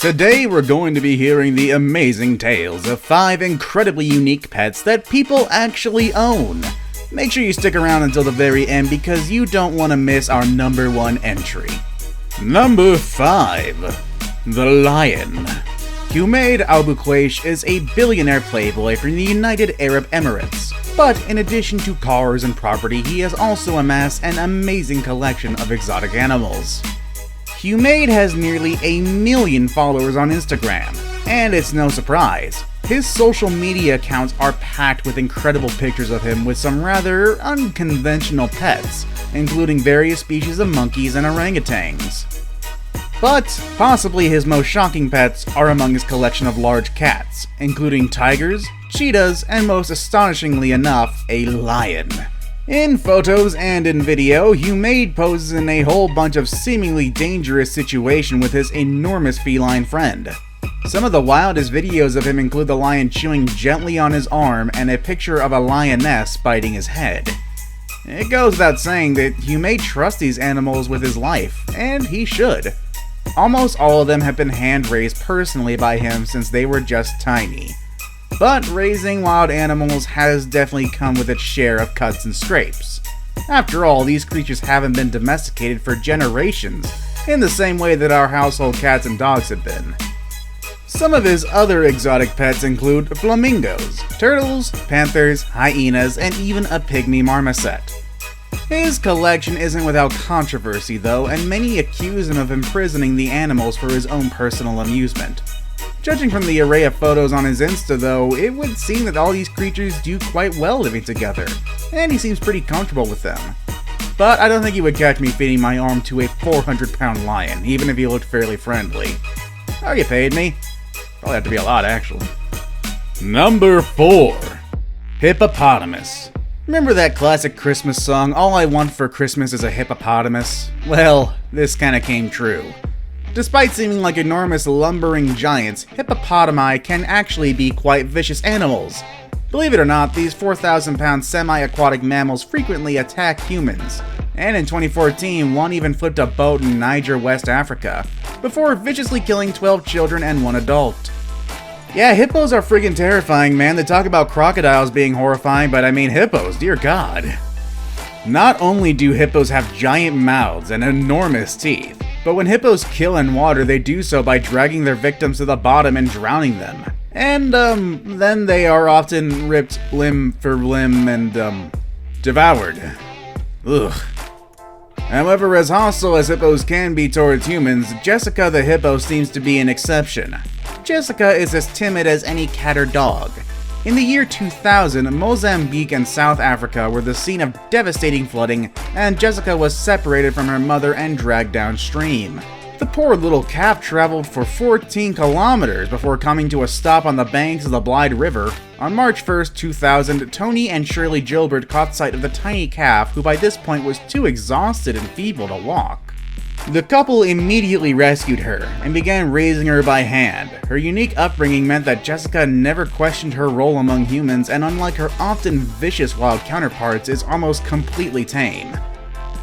Today we're going to be hearing the amazing tales of 5 incredibly unique pets that people actually own. Make sure you stick around until the very end because you don't want to miss our number 1 entry. Number 5. The Lion. Humaid Al-Buqaish is a billionaire playboy from the United Arab Emirates. But in addition to cars and property, he has also amassed an amazing collection of exotic animals. Humaid has nearly 1 million followers on Instagram, and it's no surprise. His social media accounts are packed with incredible pictures of him with some rather unconventional pets, including various species of monkeys and orangutans. But possibly his most shocking pets are among his collection of large cats, including tigers, cheetahs, and most astonishingly enough, a lion. In photos and in video, Humaid poses in a whole bunch of seemingly dangerous situations with his enormous feline friend. Some of the wildest videos of him include the lion chewing gently on his arm and a picture of a lioness biting his head. It goes without saying that Humaid trusts these animals with his life, and he should. Almost all of them have been hand-raised personally by him since they were just tiny. But raising wild animals has definitely come with its share of cuts and scrapes. After all, these creatures haven't been domesticated for generations, in the same way that our household cats and dogs have been. Some of his other exotic pets include flamingos, turtles, panthers, hyenas, and even a pygmy marmoset. His collection isn't without controversy though, and many accuse him of imprisoning the animals for his own personal amusement. Judging from the array of photos on his Insta though, it would seem that all these creatures do quite well living together, and he seems pretty comfortable with them. But I don't think you would catch me feeding my arm to a 400-pound lion, even if he looked fairly friendly. Oh, you paid me? Probably have to be a lot, actually. Number 4. Hippopotamus. Remember that classic Christmas song, All I Want for Christmas is a Hippopotamus? Well, this kinda came true. Despite seeming like enormous lumbering giants, hippopotami can actually be quite vicious animals. Believe it or not, these 4,000-pound semi-aquatic mammals frequently attack humans. And in 2014, one even flipped a boat in Niger, West Africa, before viciously killing 12 children and 1 adult. Yeah, hippos are friggin' terrifying, man. They talk about crocodiles being horrifying, but I mean hippos, dear God. Not only do hippos have giant mouths and enormous teeth, but when hippos kill in water, they do so by dragging their victims to the bottom and drowning them. And, then they are often ripped limb for limb and, devoured. Ugh. However, as hostile as hippos can be towards humans, Jessica the hippo seems to be an exception. Jessica is as timid as any cat or dog. In the year 2000, Mozambique and South Africa were the scene of devastating flooding, and Jessica was separated from her mother and dragged downstream. The poor little calf traveled for 14 kilometers before coming to a stop on the banks of the Blythe River. On March 1st, 2000, Tony and Shirley Gilbert caught sight of the tiny calf, who by this point was too exhausted and feeble to walk. The couple immediately rescued her and began raising her by hand. Her unique upbringing meant that Jessica never questioned her role among humans, and unlike her often vicious wild counterparts, is almost completely tame.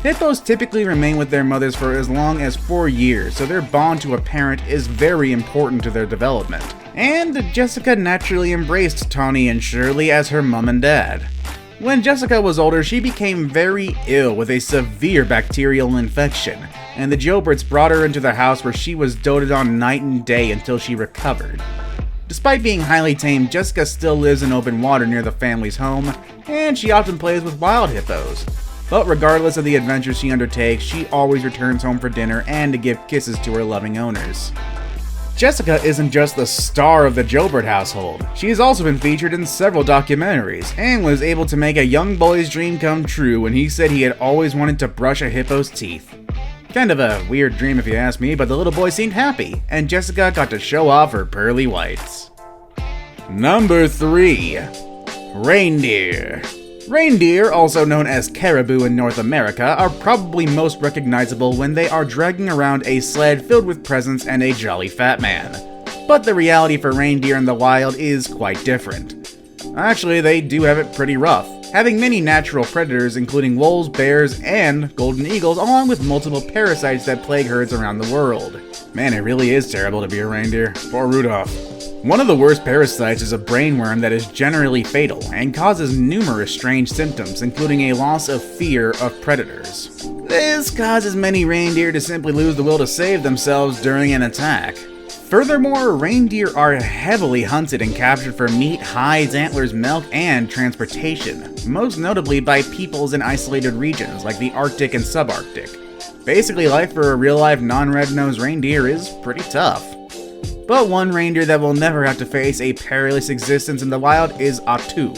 Hippos typically remain with their mothers for as long as 4 years, so their bond to a parent is very important to their development. And Jessica naturally embraced Tony and Shirley as her mom and dad. When Jessica was older, she became very ill with a severe bacterial infection, and the Gilberts brought her into their house where she was doted on night and day until she recovered. Despite being highly tame, Jessica still lives in open water near the family's home, and she often plays with wild hippos. But regardless of the adventures she undertakes, she always returns home for dinner and to give kisses to her loving owners. Jessica isn't just the star of the Gilbert household. She has also been featured in several documentaries, and was able to make a young boy's dream come true when he said he had always wanted to brush a hippo's teeth. Kind of a weird dream if you ask me, but the little boy seemed happy, and Jessica got to show off her pearly whites. Number 3. Reindeer. Reindeer, also known as caribou in North America, are probably most recognizable when they are dragging around a sled filled with presents and a jolly fat man. But the reality for reindeer in the wild is quite different. Actually, they do have it pretty rough. having many natural predators including wolves, bears, and golden eagles, along with multiple parasites that plague herds around the world. Man, it really is terrible to be a reindeer. Poor Rudolph. One of the worst parasites is a brainworm that is generally fatal and causes numerous strange symptoms, including a loss of fear of predators. This causes many reindeer to simply lose the will to save themselves during an attack. Furthermore, reindeer are heavily hunted and captured for meat, hides, antlers, milk, and transportation, most notably by peoples in isolated regions like the Arctic and subarctic. Basically, life for a real-life non-red-nosed reindeer is pretty tough. But one reindeer that will never have to face a perilous existence in the wild is Atu.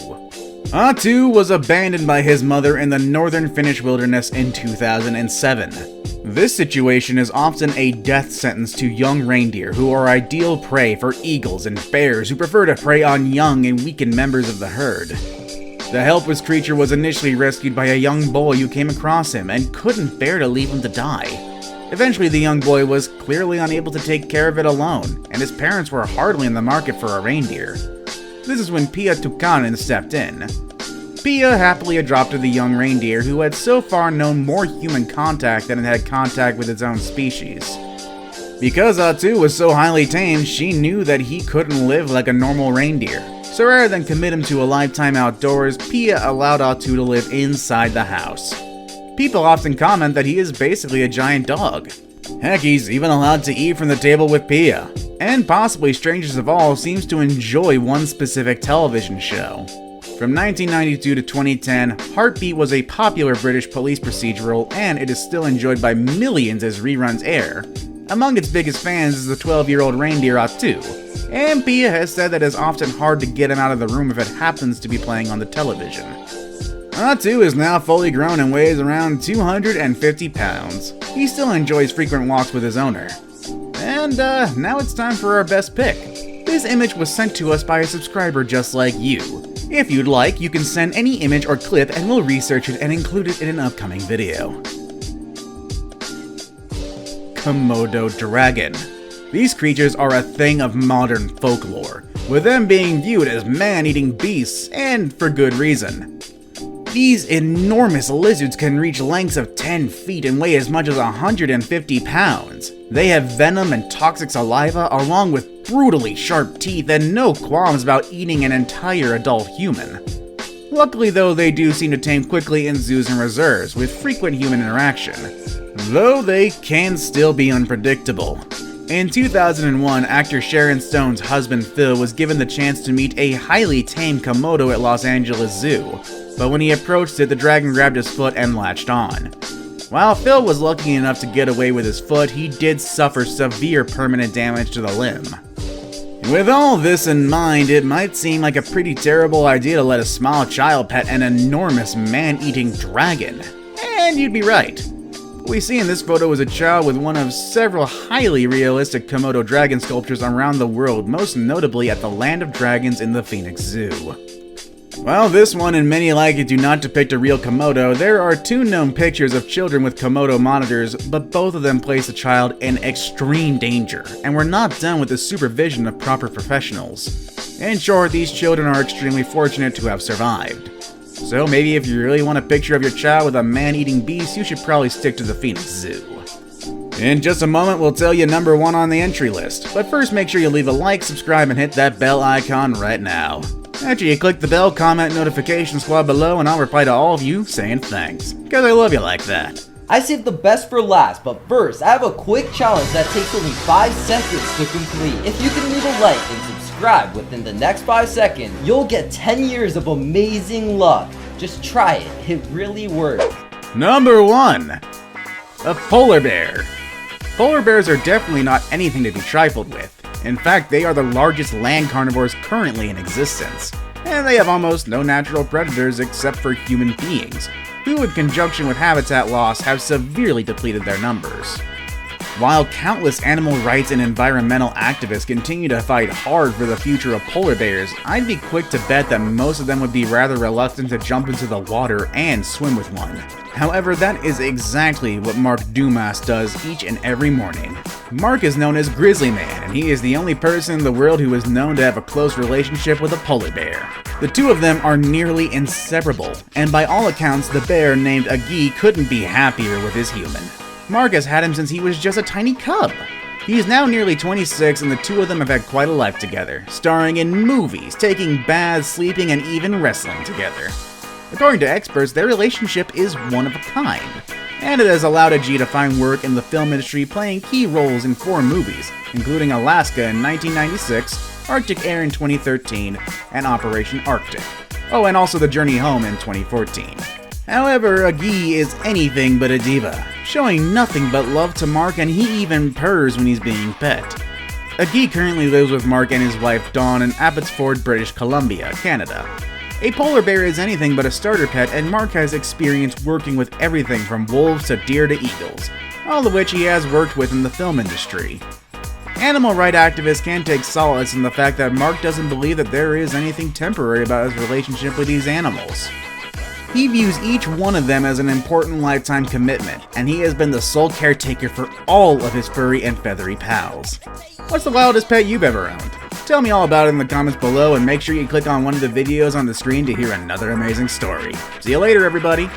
Atu was abandoned by his mother in the northern Finnish wilderness in 2007. This situation is often a death sentence to young reindeer who are ideal prey for eagles and bears who prefer to prey on young and weakened members of the herd. The helpless creature was initially rescued by a young boy who came across him and couldn't bear to leave him to die. Eventually, the young boy was clearly unable to take care of it alone, and his parents were hardly in the market for a reindeer. This is when Pia Tukkanen stepped in. Pia happily adopted the young reindeer, who had so far known more human contact than it had contact with its own species. Because Atu was so highly tamed, she knew that he couldn't live like a normal reindeer. So rather than commit him to a lifetime outdoors, Pia allowed Atu to live inside the house. People often comment that he is basically a giant dog. Heck, he's even allowed to eat from the table with Pia. And possibly strangest of all, seems to enjoy one specific television show. From 1992 to 2010, Heartbeat was a popular British police procedural, and it is still enjoyed by millions as reruns air. Among its biggest fans is the 12-year-old reindeer Atu, and Pia has said that it's often hard to get him out of the room if it happens to be playing on the television. Atu is now fully grown and weighs around 250 pounds. He still enjoys frequent walks with his owner. And now it's time for our best pick. This image was sent to us by a subscriber just like you. If you'd like, you can send any image or clip and we'll research it and include it in an upcoming video. Komodo Dragon. These creatures are a thing of modern folklore, with them being viewed as man-eating beasts, and for good reason. These enormous lizards can reach lengths of 10 feet and weigh as much as 150 pounds. They have venom and toxic saliva along with brutally sharp teeth and no qualms about eating an entire adult human. Luckily though, they do seem to tame quickly in zoos and reserves, with frequent human interaction, though they can still be unpredictable. In 2001, actor Sharon Stone's husband Phil was given the chance to meet a highly tamed Komodo at Los Angeles Zoo, but when he approached it, the dragon grabbed his foot and latched on. While Phil was lucky enough to get away with his foot, he did suffer severe permanent damage to the limb. With all this in mind, it might seem like a pretty terrible idea to let a small child pet an enormous man-eating dragon. And you'd be right. What we see in this photo is a child with one of several highly realistic Komodo dragon sculptures around the world, most notably at the Land of Dragons in the Phoenix Zoo. While this one and many like it do not depict a real Komodo, there are two known pictures of children with Komodo monitors, but both of them place the child in extreme danger, and were not done with the supervision of proper professionals. In short, these children are extremely fortunate to have survived. So maybe if you really want a picture of your child with a man-eating beast, you should probably stick to the Phoenix Zoo. In just a moment, we'll tell you number 1 on the entry list, but first make sure you leave a like, subscribe, and hit that bell icon right now. After you click the bell, comment notification squad below, and I'll reply to all of you saying thanks, because I love you like that. I saved the best for last, but first, I have a quick challenge that takes only 5 seconds to complete. If you can leave a like and subscribe within the next 5 seconds, you'll get 10 years of amazing luck. Just try it, it really works. Number 1. A polar bear. Polar bears are definitely not anything to be trifled with. In fact, they are the largest land carnivores currently in existence, and they have almost no natural predators except for human beings, who in conjunction with habitat loss have severely depleted their numbers. While countless animal rights and environmental activists continue to fight hard for the future of polar bears, I'd be quick to bet that most of them would be rather reluctant to jump into the water and swim with one. However, that is exactly what Mark Dumas does each and every morning. Mark is known as Grizzly Man, and he is the only person in the world who is known to have a close relationship with a polar bear. The two of them are nearly inseparable, and by all accounts, the bear named Agi couldn't be happier with his human. Mark has had him since he was just a tiny cub. He is now nearly 26, and the two of them have had quite a life together, starring in movies, taking baths, sleeping, and even wrestling together. According to experts, their relationship is one of a kind, and it has allowed Agi to find work in the film industry, playing key roles in 4 movies, including Alaska in 1996, Arctic Air in 2013, and Operation Arctic. Oh, and also The Journey Home in 2014. However, Agi is anything but a diva, showing nothing but love to Mark, and he even purrs when he's being pet. Agi currently lives with Mark and his wife Dawn in Abbotsford, British Columbia, Canada. A polar bear is anything but a starter pet, and Mark has experience working with everything from wolves to deer to eagles, all of which he has worked with in the film industry. Animal rights activists can take solace in the fact that Mark doesn't believe that there is anything temporary about his relationship with these animals. He views each one of them as an important lifetime commitment, and he has been the sole caretaker for all of his furry and feathery pals. What's the wildest pet you've ever owned? Tell me all about it in the comments below, and make sure you click on one of the videos on the screen to hear another amazing story. See you later, everybody!